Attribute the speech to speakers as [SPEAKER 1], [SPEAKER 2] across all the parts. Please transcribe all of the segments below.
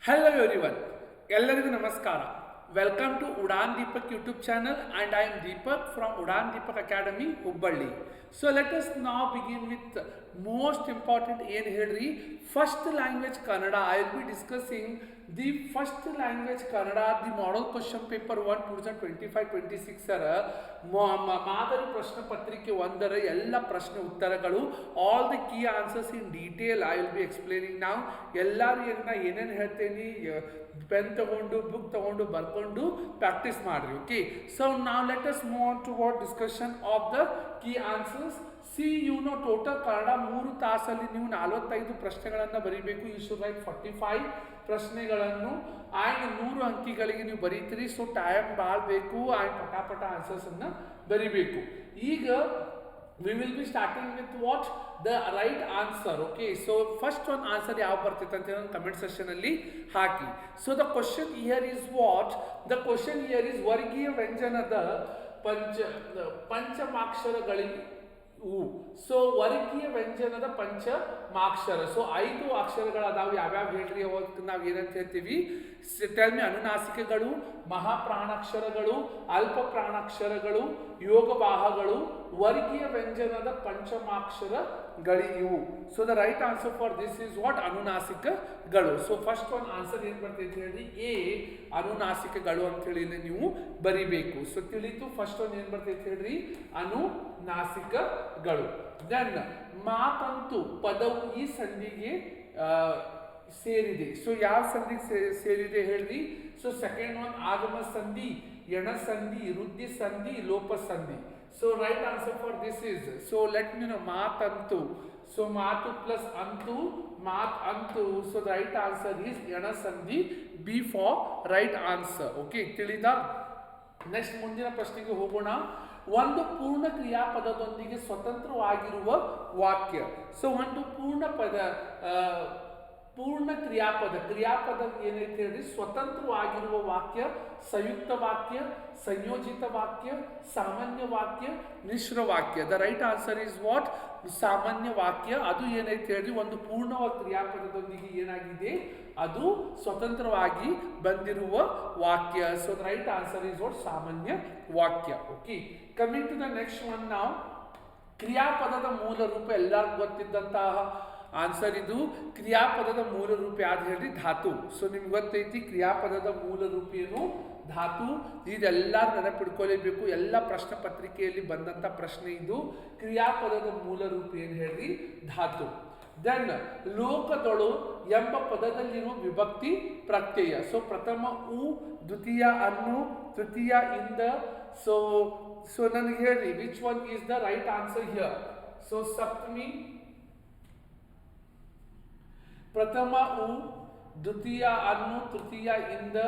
[SPEAKER 1] Hello everyone, ಎಲ್ಲರಿಗೂ ನಮಸ್ಕಾರ. Welcome to Udan Deepak YouTube channel and I am Deepak from Udan Deepak Academy, Hubballi. So let us now begin with most important ಏನು ಹೇಳ್ರಿ first language Kannada. I will be discussing the first language Kannada, the model question paper 1 2025-26 ಮಾದರಿ ಪ್ರಶ್ನೆ ಪತ್ರಿಕೆ 1ರ ಎಲ್ಲ ಪ್ರಶ್ನೆ ಉತ್ತರಗಳು, all the key answers in detail I will be explaining now. ಎಲ್ಲರೂ ಏನೇನು ಹೇಳ್ತೇನೆ ಪೆನ್ ತಗೊಂಡು ಬುಕ್ ತಗೊಂಡು ಬರ್ಕೊಂಡು ಪ್ರಾಕ್ಟೀಸ್ ಮಾಡ್ರಿ. ಓಕೆ, ಸೊ ನಾವು let us move on to what discussion of the key answers. Total Kannada 3 ತಾಸಲ್ಲಿ ನೀವು 45 ಪ್ರಶ್ನೆಗಳನ್ನು ಬರೀಬೇಕು. ಯು ಶುಡ್ ರೈಟ್ 45 ಪ್ರಶ್ನೆಗಳನ್ನು ಆ್ಯಂಡ್ 100 ಅಂಕಿಗಳಿಗೆ ನೀವು ಬರೀತೀರಿ. ಸೊ ಟೈಮ್ ಭಾಳ ಬೇಕು ಆ್ಯಂಡ್ ಪಟಾಪಟ ಆನ್ಸರ್ಸನ್ನು ಬರೀಬೇಕು. ಈಗ we will be starting with what the right answer. Okay, so first one answer ಯಾವ ಬರ್ತೈತೆ ಅಂತ ಕಮೆಂಟ್ ಸೆಕ್ಷನ್ ಅಲ್ಲಿ ಹಾಕಿ. So the question here is what the question here is ವರ್ಗೀಯ ವ್ಯಂಜನದ ಪಂಚಮಾಕ್ಷರಗಳಿಗೆ ಸೊ ವರ್ಗೀಯ ವ್ಯಂಜನದ ಪಂಚಮಾಕ್ಷರ. ಸೊ 5 ಅಕ್ಷರಗಳದಾವು. ಯಾವ್ಯಾವ ಹೇಳ್ರಿ ಅವಕ್ಕೆ ನಾವು ಏನಂತ ಹೇಳ್ತೀವಿ? Tell me. ಅನುನಾಸಿಕಗಳು, ಮಹಾಪ್ರಾಣಾಕ್ಷರಗಳು, ಅಲ್ಪ ಪ್ರಾಣಾಕ್ಷರಗಳು, ಯೋಗವಾಹಗಳು, ವರ್ಗೀಯ ವ್ಯಂಜನದ ಪಂಚಮಾಕ್ಷರಗಳಿವು. So the right answer for this is what? ಅನುನಾಸಿಕಗಳು. ಸೊ ಫಸ್ಟ್ ಒನ್ ಆನ್ಸರ್ ಏನು ಬರ್ತೈತೆ ಹೇಳಿ? ಎ ಅನುನಾಸಿಕಗಳು ಅಂತ ಹೇಳಿ ನೀವು ಬರಿಬೇಕು. ಸೊ ತಿಳಿತು. ಫಸ್ಟ್ ಒನ್ ಏನು ಬರ್ತೈತೆ ಹೇಳ್ರಿ? ಅನುನಾಸಿಕಗಳು. ದೆನ್ ಮಾತಂತು ಪದವು ಈ ಸಂಧಿಗೆ ಸೇರಿದೆ. ಸೊ ಯಾವ ಸಂಧಿಗೆ ಸೇರಿದೆ ಹೇಳ್ರಿ? ಸೊ ಸೆಕೆಂಡ್ ಒನ್ ಆಗಮ ಸಂಧಿ, ಎಣ ಸಂಧಿ, ವೃದ್ಧಿ ಸಂಧಿ, ಲೋಪ ಸಂಧಿ. So right answer for this is, so let me know, ಮಾತಂತು. ಸೊ ಮಾತು ಪ್ಲಸ್ ಅಂತು, ಮಾತ್ ಅಂತು. So the right answer is ಎಣ ಸಂಧಿ, B for right answer. Okay, ತಿಳಿದಾ? ನೆಕ್ಸ್ಟ್ ಮುಂದಿನ ಪ್ರಶ್ನೆಗೆ ಹೋಗೋಣ. ಒಂದು ಪೂರ್ಣ ಕ್ರಿಯಾಪದದೊಂದಿಗೆ ಸ್ವತಂತ್ರವಾಗಿರುವ ವಾಕ್ಯ. ಸೊ ಒಂದು ಪೂರ್ಣ ಕ್ರಿಯಾಪದ ಏನೈತೆ ಹೇಳಿ? ಸ್ವತಂತ್ರವಾಗಿರುವ ವಾಕ್ಯ, ಸಂಯುಕ್ತ ವಾಕ್ಯ, ಸಂಯೋಜಿತ ವಾಕ್ಯ, ಸಾಮಾನ್ಯ ವಾಕ್ಯ, ಮಿಶ್ರ ವಾಕ್ಯ. The right answer is what? ಸಾಮಾನ್ಯ ವಾಕ್ಯ. ಅದು ಏನೈತೆ ಹೇಳಿ? ಒಂದು ಪೂರ್ಣ ಕ್ರಿಯಾಪದದೊಂದಿಗೆ ಏನಾಗಿದೆ? ಅದು ಸ್ವತಂತ್ರವಾಗಿ ಬಂದಿರುವ ವಾಕ್ಯ. So the right answer is what? ಸಾಮಾನ್ಯ ವಾಕ್ಯ. Okay, coming to the next one ನಾವು. ಕ್ರಿಯಾಪದದ ಮೂಲ ರೂಪ ಎಲ್ಲರಿಗೂ ಗೊತ್ತಿದ್ದಂತಹ ಆನ್ಸರ್ ಇದು. ಕ್ರಿಯಾಪದದ ಮೂಲ ರೂಪ ಯಾವ್ದು ಹೇಳ್ರಿ? ಧಾತು. ಸೊ ನಿಮ್ಗೆ ಗೊತ್ತೈತಿ ಕ್ರಿಯಾಪದದ ಮೂಲ ರೂಪ ಏನು? ಧಾತು. ಇದೆಲ್ಲರೂ ನೆನಪಿಡ್ಕೊಳ್ಳೇಬೇಕು. ಎಲ್ಲ ಪ್ರಶ್ನೆ ಪತ್ರಿಕೆಯಲ್ಲಿ ಬಂದಂಥ ಪ್ರಶ್ನೆ ಇದು. ಕ್ರಿಯಾಪದದ ಮೂಲ ರೂಪ ಏನು ಹೇಳ್ರಿ? ಧಾತು. ದೆನ್ ಲೋಕದೊಳು ಎಂಬ ಪದದಲ್ಲಿರುವ ವಿಭಕ್ತಿ ಪ್ರತ್ಯಯ. ಸೊ ಪ್ರಥಮ ಉ, ದ್ವಿತೀಯ ಅನ್ನು, ತೃತೀಯ ಇಂದ. ಸೊ ನನಗೆ ಹೇಳ್ರಿ which one is the right answer here? So ಸಪ್ತಮಿ, ಪ್ರಥಮ ಉ, ದ್ವಿತೀಯ ಅನ್ನು, ತೃತೀಯ ಇಂದ.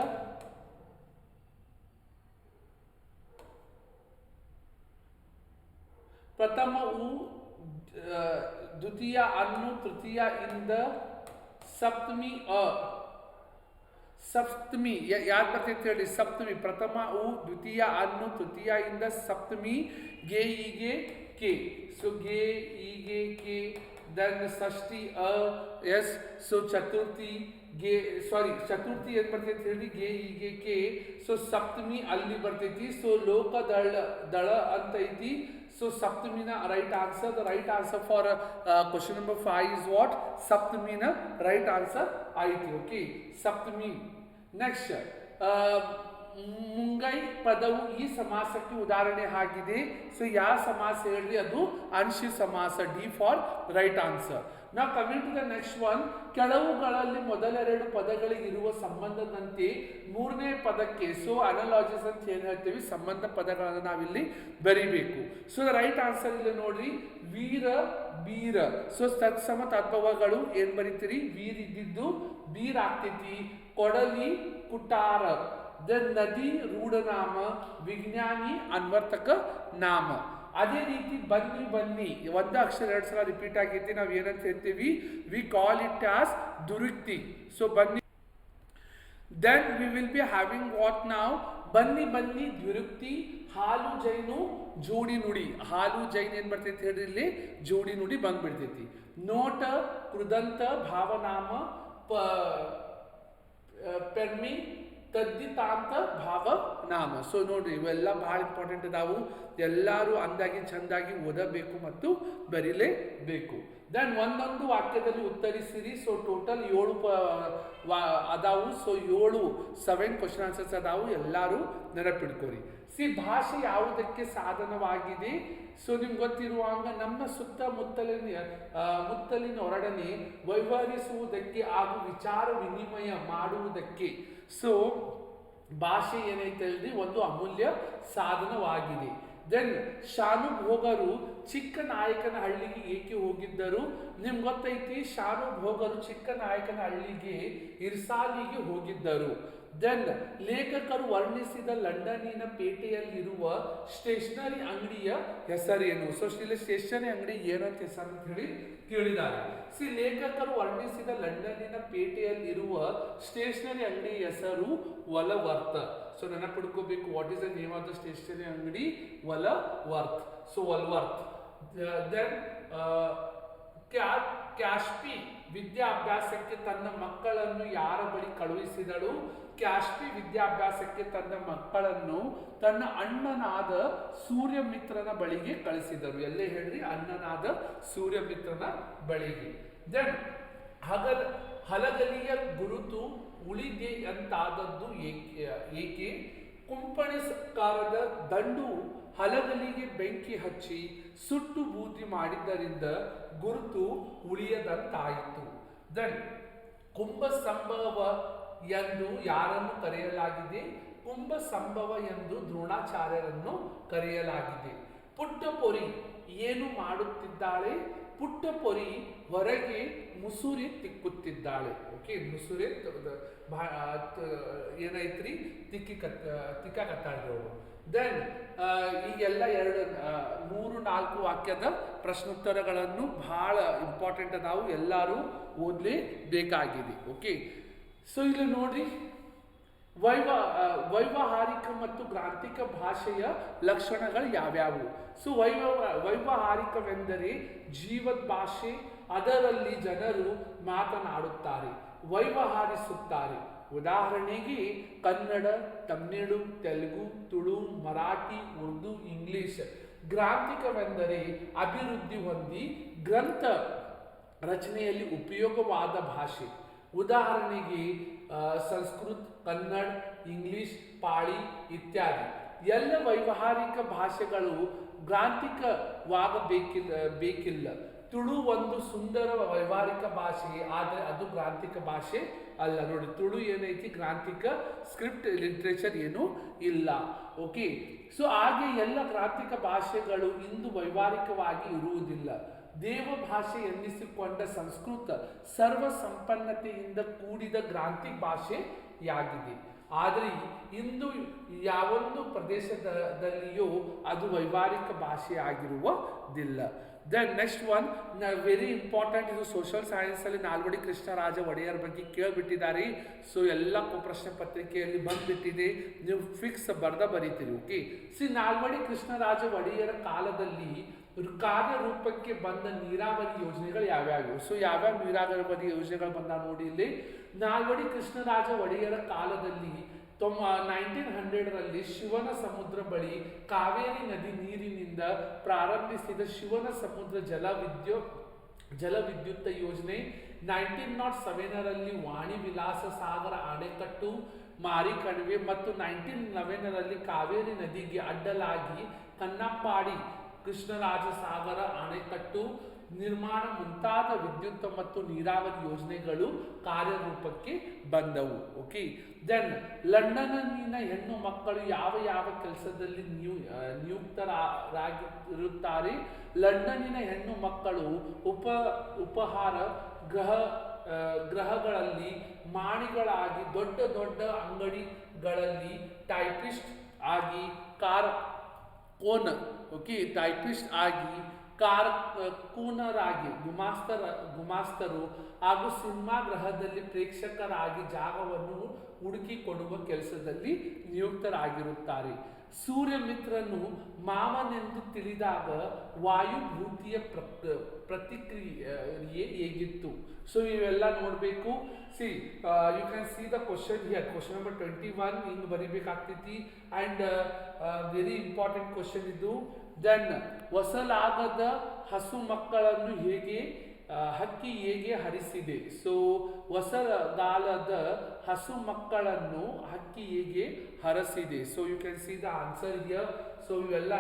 [SPEAKER 1] ಪ್ರಥಮ ಉ, ದ್ವಿತೀಯ ಅನ್ನು, ತೃತೀಯ ಇಂದ. ಸಪ್ತಮಿ ಅ. ಸಪ್ತಮಿ ಯಾರು ಬರ್ತೈತೆ ಹೇಳಿ? ಸಪ್ತಮಿ. ಪ್ರಥಮ ಉ, ದ್ವಿತೀಯ ಅನ್ನು, ತೃತೀಯ ಇಂದ. ಸಪ್ತಮಿ ಗೆ ಈಗೆ ಕೆ. ಸೊ ಗೆ ಈಗೆ ಕೆ. ದೆನ್ ಷಷ್ಠಿ ಅ. ಎಸ್. ಸೊ ಚತುರ್ಥಿ ಗೆ, ಸಾರಿ ಚತುರ್ಥಿ ಏನು ಬರ್ತೈತಿ ಹೇಳಿ? ಗೆ ಈಗೆ ಕೆ. ಸೊ ಸಪ್ತಮಿ ಅಲ್ಲಿ ಬರ್ತೈತಿ. ಸೊ ಲೋಕ ದಳ ಅಂತ ಐತಿ. ಸೊ ಸಪ್ತಮಿನ right answer. The right answer for question number 5 is what? ಸಪ್ತಮಿನ ರೈಟ್ ಆನ್ಸರ್ ಆಯ್ತು. ಓಕೆ, ಸಪ್ತಮಿ. ನೆಕ್ಸ್ಟ್, ಮುಂಗೈ ಪದವು ಈ ಸಮಾಸಕ್ಕೆ ಉದಾಹರಣೆ ಆಗಿದೆ. ಸೊ ಯಾವ ಸಮಾಸ ಹೇಳ್ರಿ? ಅದು ಅಂಶಿ ಸಮಾಸ, ಡಿ ಫಾರ್ ರೈಟ್ ಆನ್ಸರ್. ನಾವು coming to the next one. ಕೆಳವುಗಳಲ್ಲಿ ಮೊದಲೆರಡು ಪದಗಳಿಗೆ ಇರುವ ಸಂಬಂಧದಂತೆ ಮೂರನೇ ಪದಕ್ಕೆ, ಸೊ ಅನಲಾಜಿಸ್ ಅಂತ ಏನು ಹೇಳ್ತೀವಿ, ಸಂಬಂಧ ಪದಗಳನ್ನು ನಾವಿಲ್ಲಿ ಬರಿಬೇಕು. ಸೊ ದ ರೈಟ್ ಆನ್ಸರ್ ಇಲ್ಲಿ ನೋಡ್ರಿ, ವೀರ, ಬೀರ. ಸೊ ತತ್ಸಮ ತದ್ಭವಗಳು ಏನು ಬರೀತೀರಿ? ವೀರ್ ಇದ್ದಿದ್ದು ಬೀರ್ ಆಗ್ತೈತಿ. ಕೊಡಲಿ, ಕುಟಾರ. ದ ನದಿ ರೂಢನಾಮ, ವಿಜ್ಞಾನಿ ಅನ್ವರ್ತಕ ನಾಮ. ಅದೇ ರೀತಿ ಬನ್ನಿ ಬನ್ನಿ ಒಂದು ಅಕ್ಷರ 2 ಸಲ ರಿಪೀಟ್ ಆಗೈತಿ. ನಾವು ಏನಂತ ಹೇಳ್ತೀವಿ? ವಿ ಕಾಲ್ ಇಟ್ ಆಸ್ ದುರುಕ್ತಿ. ಸೊ ಬನ್ನಿ. Then we will be having what ನಾವು? ಬನ್ನಿ ಬನ್ನಿ ದ್ವಿರುಕ್ತಿ. ಹಾಲು ಜೈನು ಜೋಡಿ ನುಡಿ. ಹಾಲು ಜೈನ್ ಏನು ಬರ್ತೈತಿ ಹೇಳ್ರಿ? ಇಲ್ಲಿ ಜೋಡಿ ನುಡಿ ಬಂದ್ಬಿಡ್ತೈತಿ. ನೋಟ, ಕೃದಂತ, ಭಾವನಾಮ, ಪೆರ್ಮಿ ತದ್ದಿತಾಂತ ಭಾವ ನಾಮ. ಸೊ ನೋಡ್ರಿ, ಇವೆಲ್ಲ ಭಾಳ ಇಂಪಾರ್ಟೆಂಟ್ ಅದಾವು. ಎಲ್ಲರೂ ಅಂದಾಗಿ ಚಂದಾಗಿ ಓದಬೇಕು ಮತ್ತು ಬರೀಲೇಬೇಕು. ದೆನ್ ಒಂದೊಂದು ವಾಕ್ಯದಲ್ಲಿ ಉತ್ತರಿಸಿರಿ. ಸೊ ಟೋಟಲ್ 7 ಅದಾವು. ಸೊ 7 ಕ್ವಶನ್ ಆನ್ಸರ್ಸ್ ಅದಾವು. ಎಲ್ಲರೂ ನೆನಪಿಡ್ಕೋರಿ. ಭಾಷೆ ಯಾವುದಕ್ಕೆ ಸಾಧನವಾಗಿದೆ? ಸೊ ನಿಮ್ಗೆ ಗೊತ್ತಿರುವಂಗ ನಮ್ಮ ಮುತ್ತಲಿನ ಹೊರಡನೆ ವ್ಯವಹರಿಸುವುದಕ್ಕೆ ಹಾಗೂ ವಿಚಾರ ವಿನಿಮಯ ಮಾಡುವುದಕ್ಕೆ. ಸೊ ಭಾಷೆ ಏನೈತೆ ಅಲ್ರಿ, ಒಂದು ಅಮೂಲ್ಯ ಸಾಧನವಾಗಿದೆ. ದೆನ್ ಶಾನುಭೋಗರು ಚಿಕ್ಕನಾಯಕನಹಳ್ಳಿಗೆ ಏಕೆ ಹೋಗಿದ್ದರು? ನಿಮ್ಗೆ ಗೊತ್ತೈತಿ, ಶಾನುಭೋಗರು ಚಿಕ್ಕನಾಯಕನಹಳ್ಳಿಗೆ ಇರ್ಸಾಲಿಗೆ ಹೋಗಿದ್ದರು. ದೆನ್ ಲೇಖಕರು ವರ್ಣಿಸಿದ ಲಂಡನ್ನಿನ ಪೇಟೆಯಲ್ಲಿರುವ ಸ್ಟೇಷನರಿ ಅಂಗಡಿಯ ಹೆಸರೇನು? ಸೊ ಇಲ್ಲಿ ಸ್ಟೇಷನರಿ ಅಂಗಡಿ ಏನಂತ ಹೆಸರು ಅಂತ ಹೇಳಿ ಕೇಳಿದ್ದಾರೆ. ಲೇಖಕರು ವರ್ಣಿಸಿದ ಲಂಡನ್ನಿನ ಪೇಟೆಯಲ್ಲಿರುವ ಸ್ಟೇಷನರಿ ಅಂಗಡಿ ಹೆಸರು ವಲವರ್ತ್. ಸೊ ನೆನಪಿಡ್ಕೋಬೇಕು, what is the name of the stationery ಅಂಗಡಿ? ವಲವರ್ತ್. ಸೊ ವಲ್ವರ್ತ್. ದೆನ್ ಕ್ಯಾಶ್ಪಿ ವಿದ್ಯಾಭ್ಯಾಸಕ್ಕೆ ತನ್ನ ಮಕ್ಕಳನ್ನು ಯಾರ ಬಳಿ ಕಳುಹಿಸಿದಳು? ಕ್ಯಾಶ್ಪಿ ವಿದ್ಯಾಭ್ಯಾಸಕ್ಕೆ ತನ್ನ ಮಕ್ಕಳನ್ನು ತನ್ನ ಅಣ್ಣನಾದ ಸೂರ್ಯಮಿತ್ರನ ಬಳಿಗೆ ಕಳಿಸಿದರು. ಎಲ್ಲೇ ಹೇಳ್ರಿ, ಅಣ್ಣನಾದ ಸೂರ್ಯಮಿತ್ರನ ಬಳಿಗೆ. ದೆನ್ ಹಲಗಲಿಯ ಗುರುತು ಉಳಿದೆ ಅಂತಾದದ್ದು ಏಕೆ? ಕುಂಪಣಿ ಸರ್ಕಾರದ ದಂಡು ಹಲಗಲಿಗೆ ಬೆಂಕಿ ಹಚ್ಚಿ ಸುಟ್ಟು ಬೂದಿ ಮಾಡಿದ್ದರಿಂದ ಗುರುತು ಉಳಿಯದಂತಾಯಿತು. ದೆನ್ ಕುಂಭ ಸಂಭವ ಎಂದು ಯಾರನ್ನು ಕರೆಯಲಾಗಿದೆ? ಕುಂಭ ಸಂಭವ ಎಂದು ದ್ರೋಣಾಚಾರ್ಯರನ್ನು ಕರೆಯಲಾಗಿದೆ. ಪುಟ್ಟಪೊರಿ ಏನು ಮಾಡುತ್ತಿದ್ದಾಳೆ? ಪುಟ್ಟಪೊರಿ ಹೊರಗೆ ಮುಸುರಿ ತಿಕ್ಕುತ್ತಿದ್ದಾಳೆ. ಓಕೆ, ಮುಸುರಿ ಏನೈತ್ರಿ, ತಿಕ್ಕಕತ್ತಾಳವಳು. ದೆನ್ ಈಗೆಲ್ಲ 3-4 ವಾಕ್ಯದ ಪ್ರಶ್ನೋತ್ತರಗಳನ್ನು ಬಹಳ ಇಂಪಾರ್ಟೆಂಟ್ ಅದಾವು, ಎಲ್ಲರೂ ಓದಲೇಬೇಕಾಗಿದೆ. ಓಕೆ, ಸೊ ಇಲ್ಲಿ ನೋಡ್ರಿ, ವೈವಾಹಾರಿಕ ಮತ್ತು ಗ್ರಾಂಥಿಕ ಭಾಷೆಯ ಲಕ್ಷಣಗಳು ಯಾವ್ಯಾವು? ಸೊ ವೈವಾಹಾರಿಕವೆಂದರೆ ಜೀವದ್ ಭಾಷೆ, ಅದರಲ್ಲಿ ಜನರು ಮಾತನಾಡುತ್ತಾರೆ, ವ್ಯವಹರಿಸುತ್ತಾರೆ. ಉದಾಹರಣೆಗೆ ಕನ್ನಡ, ತಮಿಳು, ತೆಲುಗು, ತುಳು, ಮರಾಠಿ, ಉರ್ದು, ಇಂಗ್ಲಿಷ್. ಗ್ರಾಂಥಿಕವೆಂದರೆ ಅಭಿವೃದ್ಧಿ ಹೊಂದಿ ಗ್ರಂಥ ರಚನೆಯಲ್ಲಿ ಉಪಯೋಗವಾದ ಭಾಷೆ. ಉದಾಹರಣೆಗೆ ಸಂಸ್ಕೃತ, ಕನ್ನಡ, ಇಂಗ್ಲಿಷ್, ಪಾಳಿ ಇತ್ಯಾದಿ. ಎಲ್ಲ ವ್ಯಾವಹಾರಿಕ ಭಾಷೆಗಳು ಗ್ರಾಂಥಿಕವಾಗಬೇಕಿಲ್ಲ. ತುಳು ಒಂದು ಸುಂದರ ವ್ಯಾವಹಾರಿಕ ಭಾಷೆ, ಆದರೆ ಅದು ಗ್ರಾಂಥಿಕ ಭಾಷೆ ಅಲ್ಲ. ನೋಡಿ, ತುಳು ಏನೈತಿ, ಗ್ರಾಂಥಿಕ ಸ್ಕ್ರಿಪ್ಟ್ ಲಿಟ್ರೇಚರ್ ಏನು ಇಲ್ಲ. ಓಕೆ, ಸೊ ಹಾಗೆ ಎಲ್ಲ ಗ್ರಾಂಥಿಕ ಭಾಷೆಗಳು ಇಂದು ವ್ಯಾವಹಾರಿಕವಾಗಿ ಇರುವುದಿಲ್ಲ. ದೇವ ಭಾಷೆ ಎನ್ನಿಸಿಕೊಂಡ ಸಂಸ್ಕೃತ ಸರ್ವ ಸಂಪನ್ನತೆಯಿಂದ ಕೂಡಿದ ಗ್ರಾಂಥಿಕ ಭಾಷೆಯಾಗಿದೆ. ಆದರೆ ಇಂದು ಯಾವೊಂದು ಪ್ರದೇಶದಲ್ಲಿಯೂ ಅದು ವ್ಯಾವಹಾರಿಕ ಭಾಷೆ ಆಗಿರುವುದಿಲ್ಲ. Then next one, very important, ಇದು ಸೋಷಿಯಲ್ ಸೈನ್ಸಲ್ಲಿ ನಾಲ್ವಡಿ ಕೃಷ್ಣರಾಜ ಒಡೆಯರ್ ಬಗ್ಗೆ ಕೇಳಿಬಿಟ್ಟಿದ್ದಾರೆ. ಸೊ ಎಲ್ಲ ಪ್ರಶ್ನೆ ಪತ್ರಿಕೆಯಲ್ಲಿ ಬಂದ್ಬಿಟ್ಟಿದೆ, ನೀವು ಫಿಕ್ಸ್ ಬರೀತೀರಿ. ಓಕೆ, ನಾಲ್ವಡಿ ಕೃಷ್ಣರಾಜ ಒಡೆಯರ ಕಾಲದಲ್ಲಿ ಕಾರ್ಯರೂಪಕ್ಕೆ ಬಂದ ನೀರಾವರಿ ಯೋಜನೆಗಳು ಯಾವ್ಯಾವು? ಸೊ ಯಾವ್ಯಾವ ನೀರಾವರಿ ಯೋಜನೆಗಳು ಬಂದ ನೋಡಿ ಇಲ್ಲಿ. ನಾಲ್ವಡಿ ಕೃಷ್ಣರಾಜ ಒಡೆಯರ ಕಾಲದಲ್ಲಿ 1900ರಲ್ಲಿ ಶಿವನ ಸಮುದ್ರ ಬಳಿ ಕಾವೇರಿ ನದಿ ನೀರಿನಿಂದ ಪ್ರಾರಂಭಿಸಿದ ಶಿವನ ಸಮುದ್ರ ಜಲವಿದ್ಯುತ್ ಯೋಜನೆ, 1907ರಲ್ಲಿ ವಾಣಿ ವಿಲಾಸ ಸಾಗರ ಅಣೆಕಟ್ಟು ಮಾರಿಕಣಿವೆ ಮತ್ತು 1911ರಲ್ಲಿ ಕಾವೇರಿ ನದಿಗೆ ಅಡ್ಡಲಾಗಿ ಕನ್ನಂಬಾಡಿ ಕೃಷ್ಣರಾಜ ಸಾಗರ ಅಣೆಕಟ್ಟು ನಿರ್ಮಾಣ ಮುಂತಾದ ವಿದ್ಯುತ್ ಮತ್ತು ನೀರಾವರಿ ಯೋಜನೆಗಳು ಕಾರ್ಯರೂಪಕ್ಕೆ ಬಂದವು. ಓಕೆ, ದೆನ್ ಲಂಡನ್ನಿನ ಹೆಣ್ಣು ಮಕ್ಕಳು ಯಾವ ಯಾವ ಕೆಲಸದಲ್ಲಿ ನಿಯುಕ್ತರಾಗಿರುತ್ತಾರೆ? ಲಂಡನ್ನಿನ ಹೆಣ್ಣು ಮಕ್ಕಳು ಉಪಹಾರ ಗೃಹಗಳಲ್ಲಿ, ಮಾಣಿಗಳಾಗಿ, ದೊಡ್ಡ ದೊಡ್ಡ ಅಂಗಡಿಗಳಲ್ಲಿ ಟೈಪಿಸ್ಟ್ ಆಗಿ, ಟೈಪಿಸ್ಟ್ ಆಗಿ, ಕೂನರಾಗಿ, ಗುಮಾಸ್ತರು ಹಾಗೂ ಸಿನಿಮಾ ಗೃಹದಲ್ಲಿ ಪ್ರೇಕ್ಷಕರಾಗಿ ಜಾಗವನ್ನು ಹುಡುಕಿಕೊಡುವ ಕೆಲಸದಲ್ಲಿ ನಿಯುಕ್ತರಾಗಿರುತ್ತಾರೆ. ಸೂರ್ಯಮಿತ್ರನು ಮಾವನೆಂದು ತಿಳಿದಾಗ ವಾಯುಭೂತಿಯ ಪ್ರತಿಕ್ರಿಯೆ ಹೇಗಿತ್ತು. ಸೊ ಇವೆಲ್ಲ ನೋಡಬೇಕು. See you can see the question here, question number 21 ಹಿಂಗೆ ಬರಿಬೇಕಾಗ್ತೈತಿ. ಆ್ಯಂಡ್ ವೆರಿ ಇಂಪಾರ್ಟೆಂಟ್ ಕ್ವಶನ್ ಇದು. ದೆನ್ ಹೊಸಲಾಗದ ಹಸು ಮಕ್ಕಳನ್ನು ಹಕ್ಕಿ ಹೇಗೆ ಹರಿಸಿದೆ. ಸೊ ಹೊಸಗಾಲದ ಹಸು ಮಕ್ಕಳನ್ನು ಹಕ್ಕಿ ಹೇಗೆ ಹರಸಿದೆ. So you can see the answer here. So ಇವೆಲ್ಲ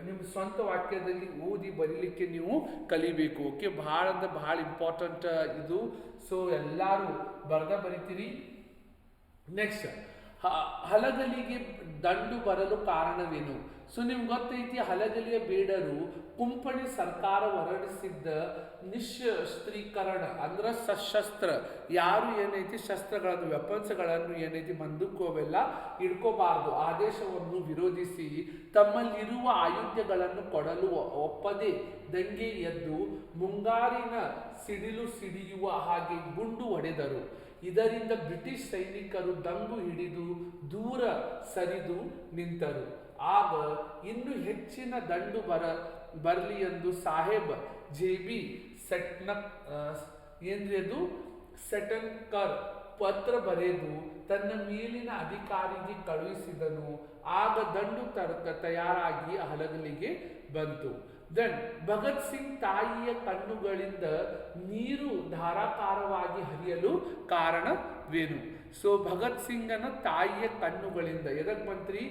[SPEAKER 1] ನಿಮ್ಮ ಸ್ವಂತ ವಾಕ್ಯದಲ್ಲಿ ಓದಿ ಬರೀಲಿಕ್ಕೆ ನೀವು ಕಲಿಬೇಕು. ಓಕೆ, ಭಾಳ ಅಂದ್ರೆ ಭಾಳ ಇಂಪಾರ್ಟೆಂಟ್ ಇದು. ಸೊ ಎಲ್ಲರೂ ಬರಿತೀರಿ. ನೆಕ್ಸ್ಟ್, ಹಲಗಲಿಗೆ ದಂಡು ಬರಲು ಕಾರಣವೇನು. ಸೊ ನಿಮ್ಗೆ ಗೊತ್ತೈತಿ, ಹಲಗಲಿಯ ಬೇಡರು ಕುಂಪಣಿ ಸರ್ಕಾರ ಹೊರಡಿಸಿದ್ದ ನಿಶಸ್ತ್ರೀಕರಣ ಅಂದ್ರೆ ಸಶಸ್ತ್ರ, ಯಾರು ಏನೈತಿ ಶಸ್ತ್ರಗಳನ್ನು ವೆಪನ್ಸ್ಗಳನ್ನು ಏನೈತಿ ಬಂದೂಕು ಅವೆಲ್ಲ ಇಡ್ಕೋಬಾರ್ದು ಆದೇಶವನ್ನು ವಿರೋಧಿಸಿ ತಮ್ಮಲ್ಲಿರುವ ಆಯುಧಗಳನ್ನು ಕೊಡಲು ಒಪ್ಪದೆ ದಂಗೆ ಎದ್ದು ಮುಂಗಾರಿನ ಸಿಡಿಲು ಸಿಡಿಯುವ ಹಾಗೆ ಗುಂಡು ಹೊಡೆದರು. ಇದರಿಂದ ಬ್ರಿಟಿಷ್ ಸೈನಿಕರು ದಂಗು ಹಿಡಿದು ದೂರ ಸರಿದು ನಿಂತರು. ಆಗ ಇನ್ನೂ ಹೆಚ್ಚಿನ ದಂಡು ಬರಲಿ ಎಂದು ಸಾಹೇಬ್ JB ಸೆಟನ್ಕರ್ ಪತ್ರ ಬರೆದು ತನ್ನ ಮೇಲಿನ ಅಧಿಕಾರಿಗೆ ಕಳುಹಿಸಿದನು. ಆಗ ದಂಡು ತಯಾರಾಗಿ ಹಲಗಲಿಗೆ ಬಂತು. ದೆನ್ ಭಗತ್ ಸಿಂಗ್ ತಾಯಿಯ ಕಣ್ಣುಗಳಿಂದ ನೀರು ಧಾರಾಕಾರವಾಗಿ ಹರಿಯಲು ಕಾರಣವೇನು. ಸೊ ಭಗತ್ ಸಿಂಗನ ತಾಯಿಯ ಕಣ್ಣುಗಳಿಂದ ಎದಕ್ ಬಂತ್ರಿ.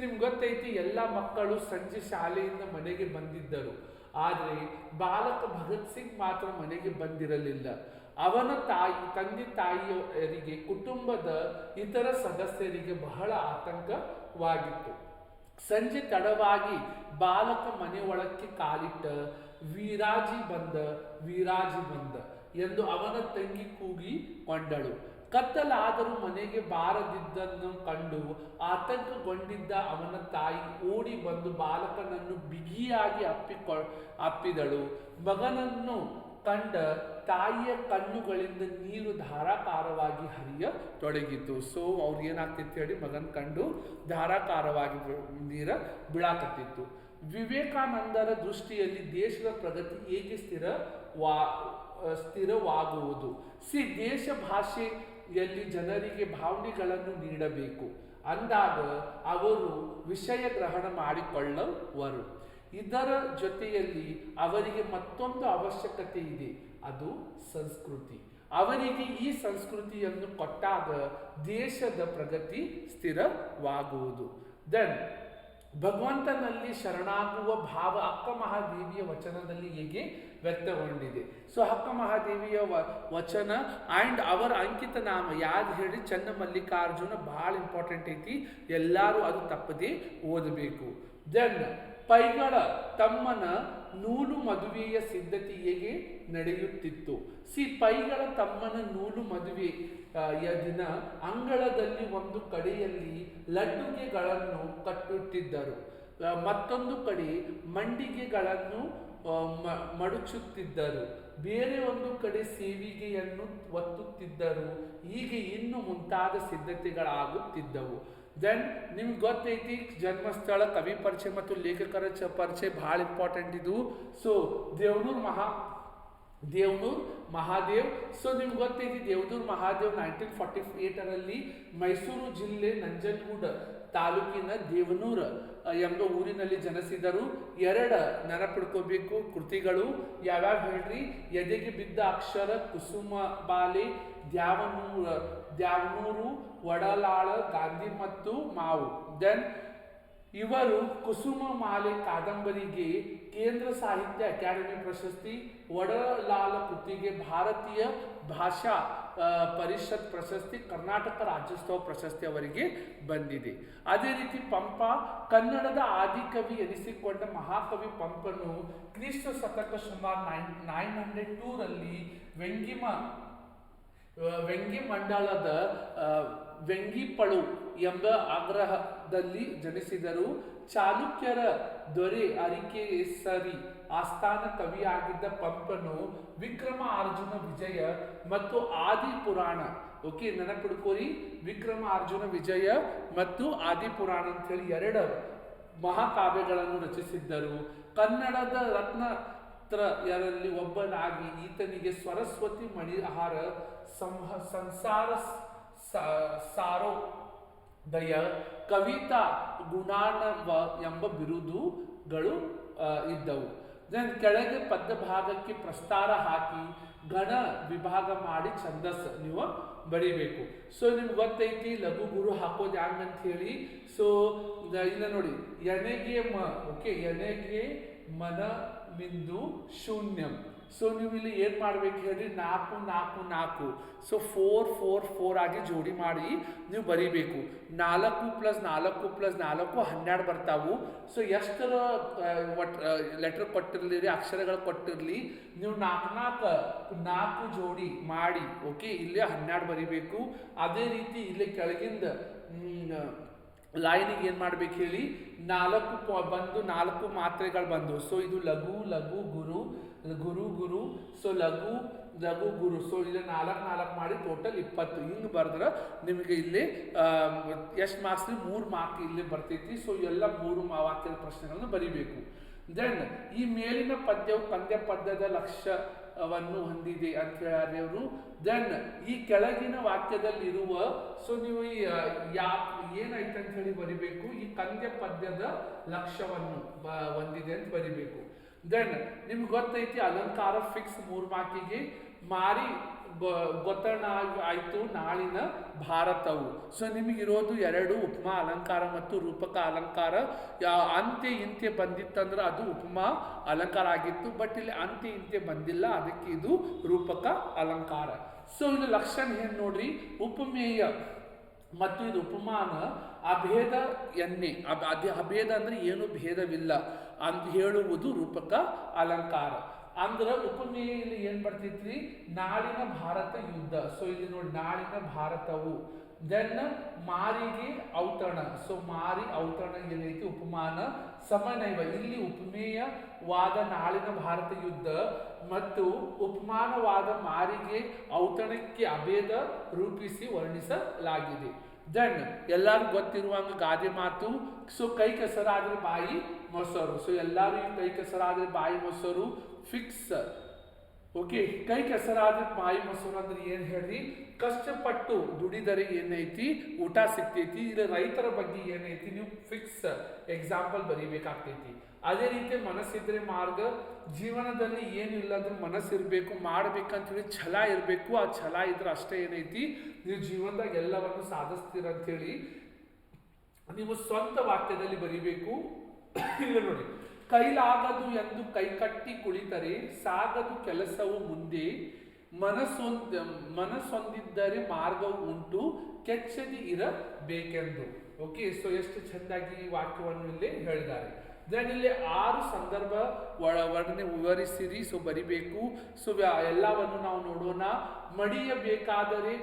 [SPEAKER 1] ನಿಮ್ಗೆ ಗೊತ್ತೈತಿ, ಎಲ್ಲ ಮಕ್ಕಳು ಸಂಜೆ ಶಾಲೆಯಿಂದ ಮನೆಗೆ ಬಂದಿದ್ದರು, ಆದರೆ ಬಾಲಕ ಭಗತ್ ಸಿಂಗ್ ಮಾತ್ರ ಮನೆಗೆ ಬಂದಿರಲಿಲ್ಲ. ಅವನ ತಂದೆ ತಾಯಿಯರಿಗೆ ಕುಟುಂಬದ ಇತರ ಸದಸ್ಯರಿಗೆ ಬಹಳ ಆತಂಕವಾಗಿತ್ತು. ಸಂಜೆ ತಡವಾಗಿ ಬಾಲಕ ಮನೆ ಒಳಕ್ಕೆ ಕಾಲಿಟ್ಟ. ವೀರಾಜಿ ಬಂದ ಎಂದು ಅವನ ತಂಗಿ ಕೂಗಿಕೊಂಡಳು. ಕತ್ತಲಾದರೂ ಮನೆಗೆ ಬಾರದಿದ್ದನ್ನು ಕಂಡು ಆತಂಕಗೊಂಡಿದ್ದ ಅವನ ತಾಯಿ ಓಡಿ ಬಂದು ಬಾಲಕನನ್ನು ಬಿಗಿಯಾಗಿ ಅಪ್ಪಿದಳು. ಮಗನನ್ನು ಕಂಡ ತಾಯಿಯ ಕಣ್ಣುಗಳಿಂದ ನೀರು ಧಾರಾಕಾರವಾಗಿ ಹರಿಯತೊಡಗಿತು. ಸೊ ಅವ್ರಿಗೆ ಏನಾಗ್ತಿತ್ತು ಹೇಳಿ, ಮಗನ ಕಂಡು ಧಾರಾಕಾರವಾಗಿ ನೀರ ಬೀಳಾಕತ್ತಿತ್ತು. ವಿವೇಕಾನಂದರ ದೃಷ್ಟಿಯಲ್ಲಿ ದೇಶದ ಪ್ರಗತಿ ಹೇಗೆ ಸ್ಥಿರವಾಗುವುದು. ದೇಶ ಭಾಷೆಯಲ್ಲಿ ಜನರಿಗೆ ಭಾವನೆಗಳನ್ನು ನೀಡಬೇಕು ಅಂದಾಗ ಅವರು ವಿಷಯ ಗ್ರಹಣ ಮಾಡಿಕೊಳ್ಳುವರು. ಇದರ ಜೊತೆಯಲ್ಲಿ ಅವರಿಗೆ ಮತ್ತೊಂದು ಅವಶ್ಯಕತೆ ಇದೆ, ಅದು ಸಂಸ್ಕೃತಿ. ಅವರಿಗೆ ಈ ಸಂಸ್ಕೃತಿಯನ್ನು ಕೊಟ್ಟಾಗ ದೇಶದ ಪ್ರಗತಿ ಸ್ಥಿರವಾಗುವುದು. ದೆನ್ ಭಗವಂತನಲ್ಲಿ ಶರಣಾಗುವ ಭಾವ ಅಕ್ಕ ಮಹಾದೇವಿಯ ವಚನದಲ್ಲಿ ಹೇಗೆ ವ್ಯಕ್ತಗೊಂಡಿದೆ. ಸೊ ಅಕ್ಕ ಮಹಾದೇವಿಯ ವಚನ ಆ್ಯಂಡ್ ಅವರ ಅಂಕಿತ ನಾಮ ಯಾವ್ದು ಹೇಳಿ, ಚನ್ನಮಲ್ಲಿಕಾರ್ಜುನ. ಭಾಳ ಇಂಪಾರ್ಟೆಂಟ್ ಐತಿ, ಎಲ್ಲರೂ ಅದು ತಪ್ಪದೇ ಓದಬೇಕು. ದೆನ್ ಪೈಗಳ ತಮ್ಮನ ನೂಲು ಮದುವೆಯ ಸಿದ್ಧತೆ ಹೇಗೆ ನಡೆಯುತ್ತಿತ್ತು. ಪೈಗಳ ತಮ್ಮನ ನೂಲು ಮದುವೆಯ ದಿನ ಅಂಗಳದಲ್ಲಿ ಒಂದು ಕಡೆಯಲ್ಲಿ ಲಡ್ಡುಗೆಗಳನ್ನು ಕಟ್ಟುತ್ತಿದ್ದರು, ಮತ್ತೊಂದು ಕಡೆ ಮಂಡಿಗೆಗಳನ್ನು ಮಡುಚುತ್ತಿದ್ದರು, ಬೇರೆ ಒಂದು ಕಡೆ ಸೇವಿಗೆಯನ್ನು ಒತ್ತುತ್ತಿದ್ದರು. ಹೀಗೆ ಇನ್ನು ಮುಂತಾದ ಸಿದ್ಧತೆಗಳಾಗುತ್ತಿದ್ದವು. ದೆನ್ ನಿಮ್ಗೆ ಗೊತ್ತೈತಿ, ಜನ್ಮಸ್ಥಳ, ಕವಿ ಪರಿಚಯ ಮತ್ತು ಲೇಖಕರ ಪರಿಚಯ ಭಾಳ ಇಂಪಾರ್ಟೆಂಟ್ ಇದು. ಸೊ ದೇವನೂರು ಮಹಾದೇವ್. ಸೊ ನಿಮ್ಗೆ ಗೊತ್ತೈತಿ, ದೇವನೂರು ಮಹಾದೇವ್ 1948ರಲ್ಲಿ ಮೈಸೂರು ಜಿಲ್ಲೆ ನಂಜನಗೂಡು ತಾಲೂಕಿನ ದೇವನೂರು ಎಂಬ ಊರಿನಲ್ಲಿ ಜನಿಸಿದರು. 2 ನೆನಪಿಡ್ಕೋಬೇಕು ಕೃತಿಗಳು ಯಾವ್ಯಾವ ಹೇಳ್ರಿ. ಎದೆಗೆ ಬಿದ್ದ ಅಕ್ಷರ, ಕುಸುಮಬಾಲೆ, ದ್ಯಾವನೂರು, ಒಡಲಾಳ, ಗಾಂಧಿ ಮತ್ತು ಮಾವು. ದೆನ್ ಇವರು ಕುಸುಮಮಾಲೆ ಕಾದಂಬರಿಗೆ ಕೇಂದ್ರ ಸಾಹಿತ್ಯ ಅಕಾಡೆಮಿ ಪ್ರಶಸ್ತಿ, ಒಡಲಾಳ ಕೃತಿಗೆ ಭಾರತೀಯ ಭಾಷಾ ಪರಿಷತ್ ಪ್ರಶಸ್ತಿ, ಕರ್ನಾಟಕ ರಾಜ್ಯೋತ್ಸವ ಪ್ರಶಸ್ತಿ ಅವರಿಗೆ ಬಂದಿದೆ. ಅದೇ ರೀತಿ ಪಂಪ, ಕನ್ನಡದ ಆದಿಕವಿ ಎನಿಸಿಕೊಂಡ ಮಹಾಕವಿ ಪಂಪನು ಕ್ರಿಸ್ತ ಶತಕ ಸುಮಾರು 902ರಲ್ಲಿ ವೆಂಗಿ ಮಂಡಲದ ವೆಂಗಿಪಳು ಎಂಬ ಆಗ್ರಹದಲ್ಲಿ ಜನಿಸಿದರು. ಚಾಲುಕ್ಯರ ದೊರೆ ಅರಿಕೇಸರಿ ಆಸ್ಥಾನ ಕವಿಯಾಗಿದ್ದ ಪಂಪನು ವಿಕ್ರಮ ಅರ್ಜುನ ವಿಜಯ ಮತ್ತು ಆದಿ ಪುರಾಣ, ಓಕೆ ನೆನಪಿಡ್ಕೋರಿ, ವಿಕ್ರಮ ಅರ್ಜುನ ವಿಜಯ ಮತ್ತು ಆದಿ ಪುರಾಣ ಅಂತ ಹೇಳಿ 2 ಮಹಾಕಾವ್ಯಗಳನ್ನು ರಚಿಸಿದ್ದರು. ಕನ್ನಡದ ರತ್ನತ್ರಯರಲ್ಲಿ ಒಬ್ಬನಾಗಿ ಈತನಿಗೆ ಸರಸ್ವತಿ ಮಣಿಹಾರ, ಸಂಸಾರ ಸಾರೋದಯ, ಕವಿತಾ ಗುಣಾರ್ಣವ ಎಂಬ ಬಿರುದುಗಳು ಇದ್ದವು. ದೆನ್ ಕೆಳಗೆ ಪದ್ಯ ಭಾಗಕ್ಕೆ ಪ್ರಸ್ತಾರ ಹಾಕಿ ಗಣ ವಿಭಾಗ ಮಾಡಿ ಛಂದಸ್ ನೀವು ಬರಿಬೇಕು. ಸೊ ನಿಮ್ಗೆ ಗೊತ್ತೈತಿ ಲಘು ಗುರು ಹಾಕೋದು ಹ್ಯಾಂಗಂತ ಹೇಳಿ. ಸೊ ಇಲ್ಲ ನೋಡಿ, ಎನೆಗೆ ಓಕೆ, ಎನೆಗೆ ಮನ ಮಿಂದು ಶೂನ್ಯಂ. ಸೊ ನೀವು ಇಲ್ಲಿ ಏನು ಮಾಡ್ಬೇಕು ಹೇಳಿ, 4 4 4. ಸೊ 4 4 4 ಆಗಿ ಜೋಡಿ ಮಾಡಿ ನೀವು ಬರಿಬೇಕು. 4 + 4 + 4 12 ಬರ್ತಾವು. ಸೊ ಎಷ್ಟರ ಲೆಟರ್ ಕೊಟ್ಟಿರಲಿ, ಅಕ್ಷರಗಳು ಕೊಟ್ಟಿರಲಿ, ನೀವು 4 4 ಜೋಡಿ ಮಾಡಿ ಓಕೆ ಇಲ್ಲಿ 12 ಬರಿಬೇಕು. ಅದೇ ರೀತಿ ಇಲ್ಲಿ ಕೆಳಗಿಂದ ಲೈನಿಗೆ ಏನು ಮಾಡ್ಬೇಕು ಹೇಳಿ, 4 ಬಂದು 4 ಮಾತ್ರೆಗಳು ಬಂದು. ಸೊ ಇದು ಲಘು ಲಘು ಗುರು ಗುರು ಗುರು. ಸೊ ಲಘು ಲಘು ಗುರು. ಸೊ ಇಲ್ಲಿ 4 4 ಮಾಡಿ ಟೋಟಲ್ 20. ಹಿಂಗೆ ಬರೆದ್ರೆ ನಿಮಗೆ ಇಲ್ಲಿ ಎಷ್ಟು ಮಾರ್ಕ್ಸ್? 3 ಮಾರ್ಕ್ ಇಲ್ಲಿ ಬರ್ತೈತಿ. ಸೊ ಎಲ್ಲ 3 ವಾಕ್ಯದ ಪ್ರಶ್ನೆಗಳನ್ನು ಬರಿಬೇಕು. ದೆನ್ ಈ ಮೇಲಿನ ಪದ್ಯವು ಪದ್ಯ ಪದ್ಯದ ಲಕ್ಷ್ಯವನ್ನು ಹೊಂದಿದೆ ಅಂತ ಹೇಳಿ ಅವರು. ದೆನ್ ಈ ಕೆಳಗಿನ ವಾಕ್ಯದಲ್ಲಿರುವ, ಸೊ ನೀವು ಏನೈತೆ ಅಂತ ಹೇಳಿ ಬರಿಬೇಕು, ಈ ಕಂದ್ಯ ಪದ್ಯದ ಲಕ್ಷ್ಯವನ್ನು ಹೊಂದಿದೆ ಅಂತ ಬರಿಬೇಕು. ದೆನ್ ನಿಮ್ಗೆ ಗೊತ್ತೈತಿ ಅಲಂಕಾರ ಫಿಕ್ಸ್ 3 ಮಾರ್ಕಿಗೆ. ಮಾರಿ ಗೊತ್ತಣ ಆಯಿತು ನಾಳಿನ ಭಾರತವು. ಸೊ ನಿಮಗಿರೋದು 2 ಉಪಮಾ ಅಲಂಕಾರ ಮತ್ತು ರೂಪಕ ಅಲಂಕಾರ. ಅಂತ್ಯ ಇಂತ್ಯ ಬಂದಿತ್ತಂದ್ರೆ ಅದು ಉಪಮಾ ಅಲಂಕಾರ ಆಗಿತ್ತು. ಬಟ್ ಇಲ್ಲಿ ಅಂತ್ಯ ಇಂತ್ಯ ಬಂದಿಲ್ಲ, ಅದಕ್ಕೆ ಇದು ರೂಪಕ ಅಲಂಕಾರ. ಸೊ ಇದು ಲಕ್ಷಣ ಏನು ನೋಡ್ರಿ, ಉಪಮೇಯ ಮತ್ತು ಇದು ಉಪಮಾನ ಅಭೇದ ಎನ್ನೆ. ಅಭೇದ ಅಂದ್ರೆ ಏನು ಭೇದವಿಲ್ಲ ಅಂತ ಹೇಳುವುದು ರೂಪಕ ಅಲಂಕಾರ. ಅಂದ್ರೆ ಉಪಮೇಯ ಇಲ್ಲಿ ಏನ್ ಬರ್ತೈತ್ರಿ, ನಾಳಿನ ಭಾರತ ಯುದ್ಧ. ಸೊ ಇಲ್ಲಿ ನೋಡಿ, ನಾಳಿನ ಭಾರತವು. ದೆನ್ ಮಾರಿಗೆ ಔತಣ. ಸೊ ಮಾರಿ ಔತಣ ಏನೈತಿ ಉಪಮಾನ. ಸಮನೈವ ಇಲ್ಲಿ ಉಪಮೇಯವಾದ ನಾಳಿನ ಭಾರತ ಯುದ್ಧ ಮತ್ತು ಉಪಮಾನವಾದ ಮಾರಿಗೆ ಔತಣಕ್ಕೆ ಅಭೇದ ರೂಪಿಸಿ ವರ್ಣಿಸಲಾಗಿದೆ. ದೆನ್ ಎಲ್ಲರೂ ಗೊತ್ತಿರುವಂಗ ಗಾದೆ ಮಾತು. ಸೊ ಕೈ ಕೆಸರಾದ್ರೆ ಬಾಯಿ ಮೊಸರು. ಸೊ ಎಲ್ಲರೂ ಕೈ ಕೆಸರಾದ್ರೆ ಬಾಯಿ ಮೊಸರು ಫಿಕ್ಸ್. ಓಕೆ, ಕೈ ಕೆಸರಾದ್ರೆ ಬಾಯಿ ಮೊಸರು ಅಂದ್ರೆ ಏನು ಹೇಳ್ರಿ, ಕಷ್ಟಪಟ್ಟು ದುಡಿದರೆ ಏನೈತಿ ಊಟ ಸಿಗ್ತೈತಿ. ಇದು ರೈತರ ಬಗ್ಗೆ ಏನೈತಿ ನೀವು ಫಿಕ್ಸ್ ಎಕ್ಸಾಂಪಲ್ ಬರೀಬೇಕಾಗ್ತೈತಿ. ಅದೇ ರೀತಿ ಮನಸ್ಸಿದ್ರೆ ಮಾರ್ಗ. ಜೀವನದಲ್ಲಿ ಏನು ಇಲ್ಲದ್ರೂ ಮನಸ್ಸಿರ್ಬೇಕು, ಮಾಡ್ಬೇಕಂತೇಳಿ ಛಲ ಇರಬೇಕು. ಆ ಛಲ ಇದ್ರೆ ಅಷ್ಟೇ ಏನೈತಿ ನೀವು ಜೀವನದಾಗ ಎಲ್ಲವನ್ನು ಸಾಧಿಸ್ತೀರ ಅಂತೇಳಿ ನೀವು ಸ್ವಂತ ವಾಕ್ಯದಲ್ಲಿ ಬರಿಬೇಕು. ಇಲ್ಲ ನೋಡಿ, ಕೈಲಾಗದು ಎಂದು ಕೈಕಟ್ಟಿ ಕುಳಿತರೆ ಸಾಗದು ಕೆಲಸವು ಮುಂದೆ. ಮನಸ್ಸೊಂದಿದ್ದರೆ ಮಾರ್ಗವು ಉಂಟು, ಕೆಚ್ಚದಿ ಇರಬೇಕೆಂದು. ಓಕೆ, ಸೊ ಎಷ್ಟು ಚೆಂದಾಗಿ ಈ ವಾಕ್ಯವನ್ನು ಇಲ್ಲಿ ಹೇಳಿದ್ದಾರೆ. ದೆನ್ ಇಲ್ಲಿ 6 ಸಂದರ್ಭ ವರ್ಣನೆ ವಿವರಿಸಿರಿ. ಸೊ ಬರಿಬೇಕು. ಸೊ ಎಲ್ಲವನ್ನು ನಾವು ನೋಡೋಣ. ಮಡಿಯಬೇಕಾದರೆ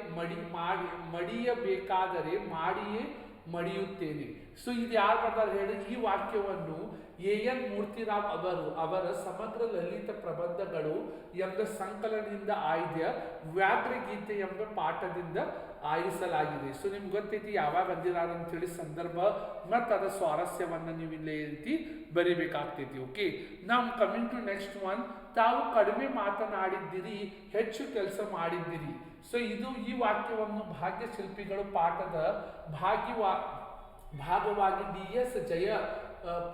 [SPEAKER 1] ಮಡಿಯಬೇಕಾದರೆ ಮಾಡಿಯೇ ಮಡಿಯುತ್ತೇನೆ. ಸೊ ಇದು ಯಾರು ಬರ್ತಾರೆ ಹೇಳಿ, ಈ ವಾಕ್ಯವನ್ನು AN ಮೂರ್ತಿರಾವ್ ಅವರ ಸಮಗ್ರ ಲಲಿತ ಪ್ರಬಂಧಗಳು ಎಂಬ ಸಂಕಲನದಿಂದ ಆಯ್ದ ವ್ಯಾಘ್ರಗೀತೆ ಎಂಬ ಪಾಠದಿಂದ ಆಯಿಸಲಾಗಿದೆ. ಸೊ ನಿಮ್ಗೆ ಗೊತ್ತೈತಿ ಯಾವಾಗ ಬಂದಿರಾರ ಅಂತೇಳಿ ಸಂದರ್ಭ ಮತ್ತು ಅದರ ಸ್ವಾರಸ್ಯವನ್ನು ನೀವು ಇಲ್ಲೇ ರೀತಿ ಬರಿಬೇಕಾಗ್ತೈತಿ. ಓಕೆ, ನಾವು ಕಮಿಂಗ್ ಟು ನೆಕ್ಸ್ಟ್ ಒನ್. ತಾವು ಕಡಿಮೆ ಮಾತನಾಡಿದ್ದೀರಿ, ಹೆಚ್ಚು ಕೆಲಸ ಮಾಡಿದ್ದೀರಿ. ಸೊ ಇದು ಈ ವಾಕ್ಯವನ್ನು ಭಾಗ್ಯಶಿಲ್ಪಿಗಳು ಪಾಠದ ಭಾಗವಾಗಿ DS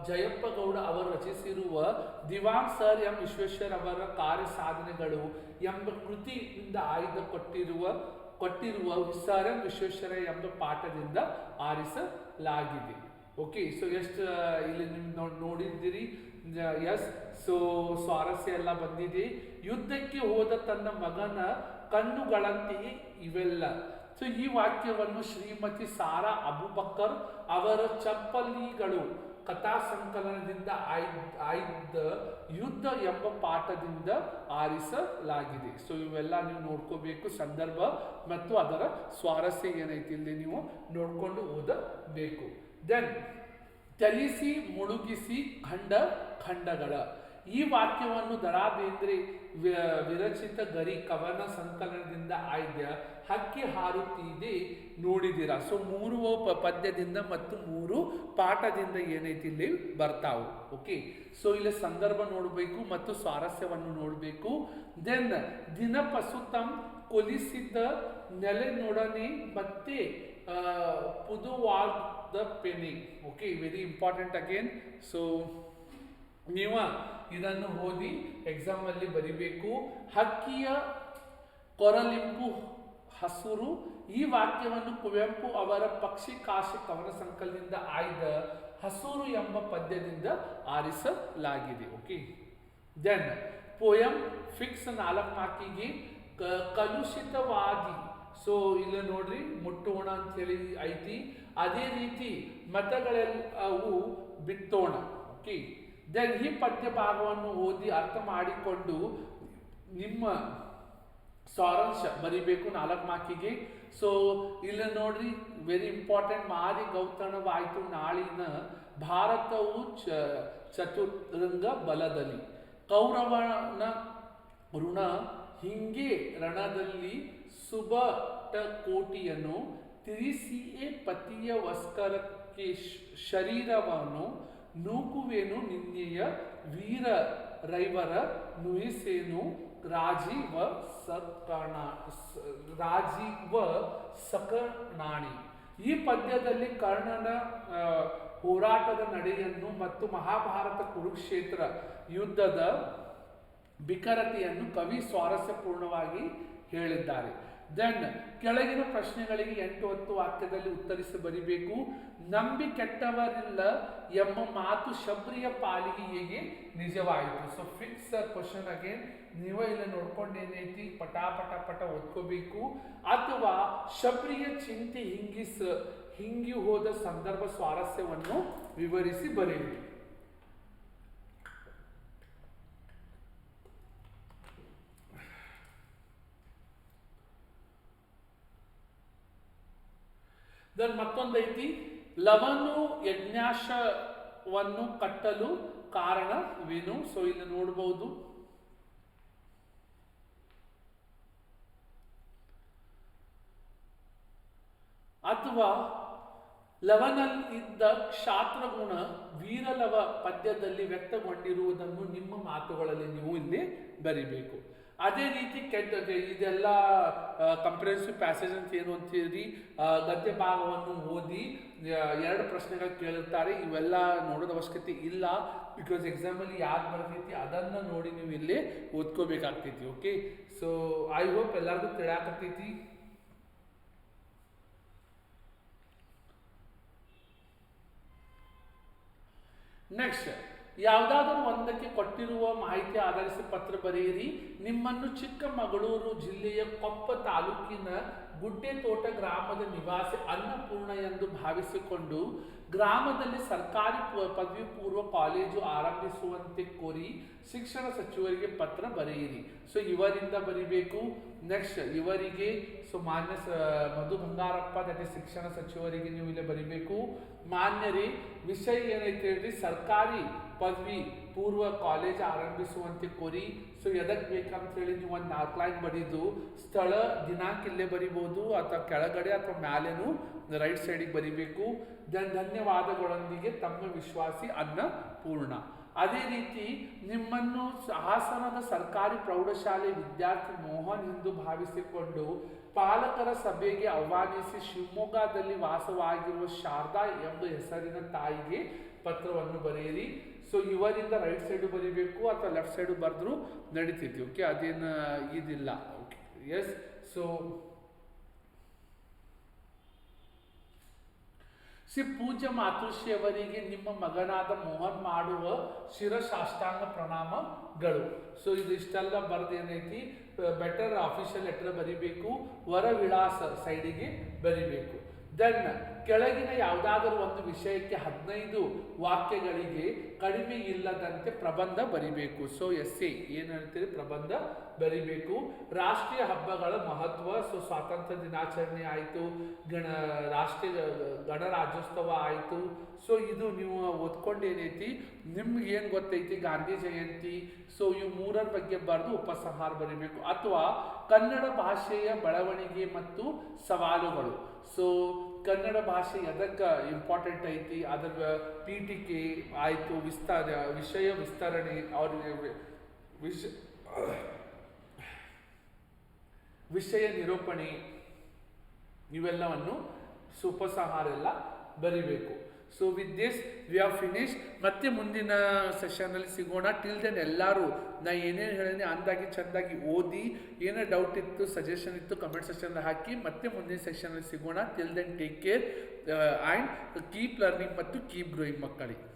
[SPEAKER 1] ಜಯಪ್ಪ ಗೌಡ ಅವರು ರಚಿಸಿರುವ ದಿವಾನ್ ಸರ್ ಎಂ ವಿಶ್ವೇಶ್ವರ ಅವರ ಕಾರ್ಯ ಸಾಧನೆಗಳು ಎಂಬ ಕೃತಿಯಿಂದ ಆಯ್ದ ಕೊಟ್ಟಿರುವ ಸರ್ ಎಂ ವಿಶ್ವೇಶ್ವರ ಎಂಬ ಪಾಠದಿಂದ ಆರಿಸಲಾಗಿದೆ. ಓಕೆ, ಸೊ ಎಷ್ಟು ಇಲ್ಲಿ ನಿಮ್ಗೆ ನೋಡಿದ್ದೀರಿ. ಎಸ್, ಸೊ ಸ್ವಾರಸ್ಯ ಎಲ್ಲ ಬಂದಿದೆ. ಯುದ್ಧಕ್ಕೆ ಹೋದ ತನ್ನ ಮಗನ ಕಣ್ಣುಗಳಂತೆಯೇ ಇವೆಲ್ಲ. ಸೊ ಈ ವಾಕ್ಯವನ್ನು ಶ್ರೀಮತಿ ಸಾರಾ ಅಬುಬಕ್ಕರ್ ಅವರ ಚಪ್ಪಲಿಗಳು ಕಥಾ ಸಂಕಲನದಿಂದ ಆಯ್ದ ಯುದ್ಧ ಎಂಬ ಪಾಠದಿಂದ ಆರಿಸಲಾಗಿದೆ. ಸೊ ಇವೆಲ್ಲ ನೀವು ನೋಡ್ಕೋಬೇಕು, ಸಂದರ್ಭ ಮತ್ತು ಅದರ ಸ್ವಾರಸ್ಯ ಏನೈತಿ ಇಲ್ಲಿ ನೀವು ನೋಡ್ಕೊಂಡು ಓದಬೇಕು. ದೆನ್ ಚಲಿಸಿ ಮುಳುಗಿಸಿ ಖಂಡಗಳ ಈ ವಾಕ್ಯವನ್ನು ದ.ರಾ. ಬೇಂದ್ರೆ ವಿರಚಿತ ಗರಿ ಕವನ ಸಂಕಲನದಿಂದ ಆಯ್ದ ಹಕ್ಕಿ ಹಾರುತ್ತಿದೆ ನೋಡಿದಿರ. ಸೊ 3 ಪದ್ಯದಿಂದ ಮತ್ತು 3 ಪಾಠದಿಂದ ಏನೈತಿ ಇಲ್ಲಿ ಬರ್ತಾವು. ಓಕೆ, ಸೊ ಇಲ್ಲಿ ಸಂದರ್ಭ ನೋಡಬೇಕು ಮತ್ತು ಸ್ವಾರಸ್ಯವನ್ನು ನೋಡಬೇಕು. ದೆನ್ ದಿನಪಸುತಂ ಕೊಲಿಸಿದ ನೆಲೆನೊಡನೆ ಮತ್ತೆ ಪುದುವಾದ ಪೆನಿ. Okay, very important again. So ನೀವು ಇದನ್ನು ಓದಿ ಎಕ್ಸಾಮ್ ಅಲ್ಲಿ ಬರಿಬೇಕು. ಹಕ್ಕಿಯ ಕೊರಲಿಂಪು ಹಸುರು ಈ ವಾಕ್ಯವನ್ನು ಕುವೆಂಪು ಅವರ ಪಕ್ಷಿ ಕಾಶಿ ಕವನ ಸಂಕಲನದಿಂದ ಆಯ್ದ ಹಸುರು ಎಂಬ ಪದ್ಯದಿಂದ ಆರಿಸಲಾಗಿದೆ. ಓಕೆ, ದೆನ್ ಪೋಯಂ ಫಿಕ್ಸ್ 4 ಮಾರ್ಕಿಗೆ ಕಲುಷಿತವಾದಿ. ಸೊ ಇಲ್ಲಿ ನೋಡ್ರಿ, ಮುಟ್ಟೋಣ ಅಂತ ಹೇಳಿ ಐತಿ. ಅದೇ ರೀತಿ ಮತಗಳೆಲ್ಲವೂ ಬಿತ್ತೋಣ. ಓಕೆ, ದೆನ್ ಈ ಪದ್ಯ ಭಾಗವನ್ನು ಓದಿ ಅರ್ಥ ಮಾಡಿಕೊಂಡು ನಿಮ್ಮ ಸಾರಾಂಶ ಬರಿಬೇಕು 4 ಮಾರ್ಕಿಗೆ. ಸೊ ಇಲ್ಲಿ ನೋಡ್ರಿ, ವೆರಿ ಇಂಪಾರ್ಟೆಂಟ್. ಮಾರಿ ಗೌತಣವಾಯಿತು ನಾಳಿನ ಭಾರತವು ಚತುರಂಗ ಬಲದಲ್ಲಿ, ಕೌರವನ ಋಣ ಹಿಂಗೆ ರಣದಲ್ಲಿ ಸುಬಟ ಕೋಟಿಯನ್ನು ತಿರಿಸಿಯೇ ಪತಿಯ ವಸ್ಕರಕ್ಕೆ ಶರೀರವನ್ನು ನೂಕುವೇನು ನಿನ್ನೆಯ ವೀರ ರೈವರ ನುಯಿಸೇನು ರಾಜೀವ ಸಕನಾಣಿ. ಈ ಪದ್ಯದಲ್ಲಿ ಕರ್ಣನ ಹೋರಾಟದ ನಡೆಯನ್ನು ಮತ್ತು ಮಹಾಭಾರತ ಕುರುಕ್ಷೇತ್ರ ಯುದ್ಧದ ಬಿಕರತೆಯನ್ನು ಕವಿ ಸ್ವಾರಸ್ಯಪೂರ್ಣವಾಗಿ ಹೇಳಿದ್ದಾರೆ. ದೆನ್ ಕೆಳಗಿನ ಪ್ರಶ್ನೆಗಳಿಗೆ 8-10 ವಾಕ್ಯದಲ್ಲಿ ಉತ್ತರಿಸಿ ಬರಿಬೇಕು. ನಂಬಿ ಕೆಟ್ಟವರಿಲ್ಲ ಎಂಬ ಮಾತು ಶಬರಿಯ ಪಾಲಿಗೆ ಹೇಗೆ ನಿಜವಾಯಿತು. So fix question again. ನೀವು ಇಲ್ಲಿ ನೋಡ್ಕೊಂಡು ಏನೈತಿ ಪಟ ಓದ್ಕೋಬೇಕು. ಅಥವಾ ಶಬರಿಯ ಚಿಂತೆ ಹಿಂಗಿ ಹೋದ ಸಂದರ್ಭ ಸ್ವಾರಸ್ಯವನ್ನು ವಿವರಿಸಿ ಬರೆಯಿರಿ. ದೆನ್ ಮತ್ತೊಂದೈತಿ, ಲವನು ಯಜ್ಞಾಶವನ್ನು ಕಟ್ಟಲು ಕಾರಣವೇನು. ಸೊ ಇಲ್ಲಿ ನೋಡಬಹುದು, ಅಥವಾ ಲವನಲ್ಲಿದ್ದ ಕ್ಷಾತ್ರಗುಣ ವೀರಲವ ಪದ್ಯದಲ್ಲಿ ವ್ಯಕ್ತಗೊಂಡಿರುವುದನ್ನು ನಿಮ್ಮ ಮಾತುಗಳಲ್ಲಿ ನೀವು ಇಲ್ಲಿ ಬರಿಬೇಕು. ಅದೇ ರೀತಿ ಇದೆಲ್ಲ ಕಂಪ್ರೆನ್ಸಿವ್ ಪ್ಯಾಸೇಜ್ ಅಂತ ಏನು ಅಂತೀರಿ, ಗದ್ಯ ಭಾಗವನ್ನು ಓದಿ 2 ಪ್ರಶ್ನೆಗಳು ಕೇಳಿರ್ತಾರೆ. ಇವೆಲ್ಲ ನೋಡೋದ ಅವಶ್ಯಕತೆ ಇಲ್ಲ, ಬಿಕಾಸ್ ಎಕ್ಸಾಮಲ್ಲಿ ಯಾವ್ದು ಬರ್ತೈತಿ ಅದನ್ನು ನೋಡಿ ನೀವು ಇಲ್ಲಿ ಓದ್ಕೋಬೇಕಾಗ್ತೈತಿ. ಓಕೆ, ಸೊ ಐ ಹೋಪ್ ಎಲ್ಲರಿಗೂ ತಿಳಿಯಾಕತ್ತೈತಿ. ನೆಕ್ಸ್ಟ್, ಯಾವುದಾದರೂ ಒಂದಕ್ಕೆ ಕೊಟ್ಟಿರುವ ಮಾಹಿತಿ ಆಧರಿಸಿ ಪತ್ರ ಬರೆಯಿರಿ. ನಿಮ್ಮನ್ನು ಚಿಕ್ಕಮಗಳೂರು ಜಿಲ್ಲೆಯ ಕೊಪ್ಪ ತಾಲೂಕಿನ ಗುಡ್ಡೆತೋಟ ಗ್ರಾಮದ ನಿವಾಸಿ ಅನ್ನಪೂರ್ಣ ಎಂದು ಭಾವಿಸಿಕೊಂಡು ಗ್ರಾಮದಲ್ಲಿ ಸರ್ಕಾರಿ ಪದವಿ ಪೂರ್ವ ಕಾಲೇಜು ಆರಂಭಿಸುವಂತೆ ಕೋರಿ ಶಿಕ್ಷಣ ಸಚಿವರಿಗೆ ಪತ್ರ ಬರೆಯಿರಿ. ಸೊ ಇವರಿಂದ ಬರಿಬೇಕು. ನೆಕ್ಸ್ಟ್ ಇವರಿಗೆ, ಸೊ ಮಾನ್ಯ ಮಧು ಬಂಗಾರಪ್ಪ, ದಟ್ ಇಸ್ ಶಿಕ್ಷಣ ಸಚಿವರಿಗೆ ನೀವು ಇಲ್ಲಿ ಬರಿಬೇಕು. ಮಾನ್ಯರೇ, ವಿಷಯ ಏನೈತೆ ಹೇಳ್ರಿ, ಸರ್ಕಾರಿ ಪದವಿ ಪೂರ್ವ ಕಾಲೇಜ್ ಆರಂಭಿಸುವಂತೆ ಕೋರಿ. ಸೊ ಎದಕ್ಕೆ ಬೇಕಂತ ಹೇಳಿ ನೀವು ಒಂದು 4 ಲೈನ್ ಬರೀದು ಸ್ಥಳ ದಿನಾಂಕ ಇಲ್ಲೇ ಬರಿಬೋದು, ಅಥವಾ ಕೆಳಗಡೆ ಅಥವಾ ಮ್ಯಾಲೇನು ರೈಟ್ ಸೈಡಿಗೆ ಬರಿಬೇಕು. ಧನ್ಯವಾದಗಳೊಂದಿಗೆ ತಮ್ಮ ವಿಶ್ವಾಸಿ ಅನ್ನಪೂರ್ಣ. ಅದೇ ರೀತಿ ನಿಮ್ಮನ್ನು ಹಾಸನದ ಸರ್ಕಾರಿ ಪ್ರೌಢಶಾಲೆ ವಿದ್ಯಾರ್ಥಿ ಮೋಹನ್ ಎಂದು ಭಾವಿಸಿಕೊಂಡು ಪಾಲಕರ ಸಭೆಗೆ ಆಹ್ವಾನಿಸಿ ಶಿವಮೊಗ್ಗದಲ್ಲಿ ವಾಸವಾಗಿರುವ ಶಾರದಾ ಎಂಬ ಹೆಸರಿನ ತಾಯಿಗೆ ಪತ್ರವನ್ನು ಬರೆಯಿರಿ. ಸೊ ಇವರಿಂದ ರೈಟ್ ಸೈಡು ಬರೀಬೇಕು ಅಥವಾ ಲೆಫ್ಟ್ ಸೈಡು ಬರೆದ್ರು ನಡೀತೈತಿ. ಓಕೆ, ಅದೇನು ಇದಿಲ್ಲ. Okay, S. ಸೊ ಪೂಜ್ಯ ಮಾತೃಶ್ರೀಯವರಿಗೆ ನಿಮ್ಮ ಮಗನಾದ ಮೋಹನ್ ಮಾಡುವ ಶಿರಸಾಷ್ಟಾಂಗ ಪ್ರಣಾಮಗಳು. ಸೊ ಇದು ಇಷ್ಟೆಲ್ಲ ಬರೆದು ಏನೈತಿ, ಬೆಟರ್ ಆಫಿಷಿಯಲ್ ಲೆಟರ್ ಬರಿಬೇಕು. ವರ ವಿಳಾಸ ಸೈಡಿಗೆ ಬರಿಬೇಕು. ದೆನ್ ಕೆಳಗಿನ ಯಾವುದಾದರೂ ಒಂದು ವಿಷಯಕ್ಕೆ 15 ವಾಕ್ಯಗಳಿಗೆ ಕಡಿಮೆ ಇಲ್ಲದಂತೆ ಪ್ರಬಂಧ ಬರಿಬೇಕು. ಸೊ ಎಸ್ಸೆ ಏನು ಹೇಳ್ತೀರಿ, ಪ್ರಬಂಧ ಬರಿಬೇಕು. ರಾಷ್ಟ್ರೀಯ ಹಬ್ಬಗಳ ಮಹತ್ವ, ಸೊ ಸ್ವಾತಂತ್ರ್ಯ ದಿನಾಚರಣೆ ಆಯಿತು, ರಾಷ್ಟ್ರೀಯ ಗಣರಾಜ್ಯೋತ್ಸವ ಆಯಿತು. ಸೊ ಇದು ನೀವು ಓದ್ಕೊಂಡು ಏನೈತಿ ನಿಮ್ಗೆ ಏನು ಗೊತ್ತೈತಿ, ಗಾಂಧಿ ಜಯಂತಿ. ಸೊ ಇವು ಮೂರರ ಬಗ್ಗೆ ಬರೆದು ಉಪಸಂಹಾರ ಬರಿಬೇಕು. ಅಥವಾ ಕನ್ನಡ ಭಾಷೆಯ ಬೆಳವಣಿಗೆ ಮತ್ತು ಸವಾಲುಗಳು. ಸೊ ಕನ್ನಡ ಭಾಷೆ ಎದಕ್ಕೆ ಇಂಪಾರ್ಟೆಂಟ್ ಐತಿ, ಅದರ ಪೀಠಿಕೆ ಆಯಿತು, ವಿಷಯ ವಿಸ್ತರಣೆ, ಅವ್ರ ವಿಷಯ ನಿರೂಪಣೆ, ಇವೆಲ್ಲವನ್ನು ಉಪಸಂಹಾರ ಎಲ್ಲ ಬರಿಬೇಕು. So with this we are finish. ಮತ್ತೆ ಮುಂದಿನ ಸೆಷನಲ್ಲಿ ಸಿಗೋಣ. ಟಿಲ್ ದೆನ್ ಎಲ್ಲರೂ ನಾ ಏನೇನು ಹೇಳಿದೆ ಅಂದಾಗಿ ಚೆಂದಾಗಿ ಓದಿ, ಏನೋ ಡೌಟ್ ಇತ್ತು, ಸಜೆಷನ್ ಇತ್ತು, ಕಮೆಂಟ್ ಸೆಕ್ಷನ್ ಹಾಕಿ. ಮತ್ತೆ ಮುಂದಿನ ಸೆಷನಲ್ಲಿ ಸಿಗೋಣ. Till then take care and keep learning ಮತ್ತು ಕೀಪ್ ಗ್ರೋಯಿಂಗ್ ಮಕ್ಕಳಿಗೆ.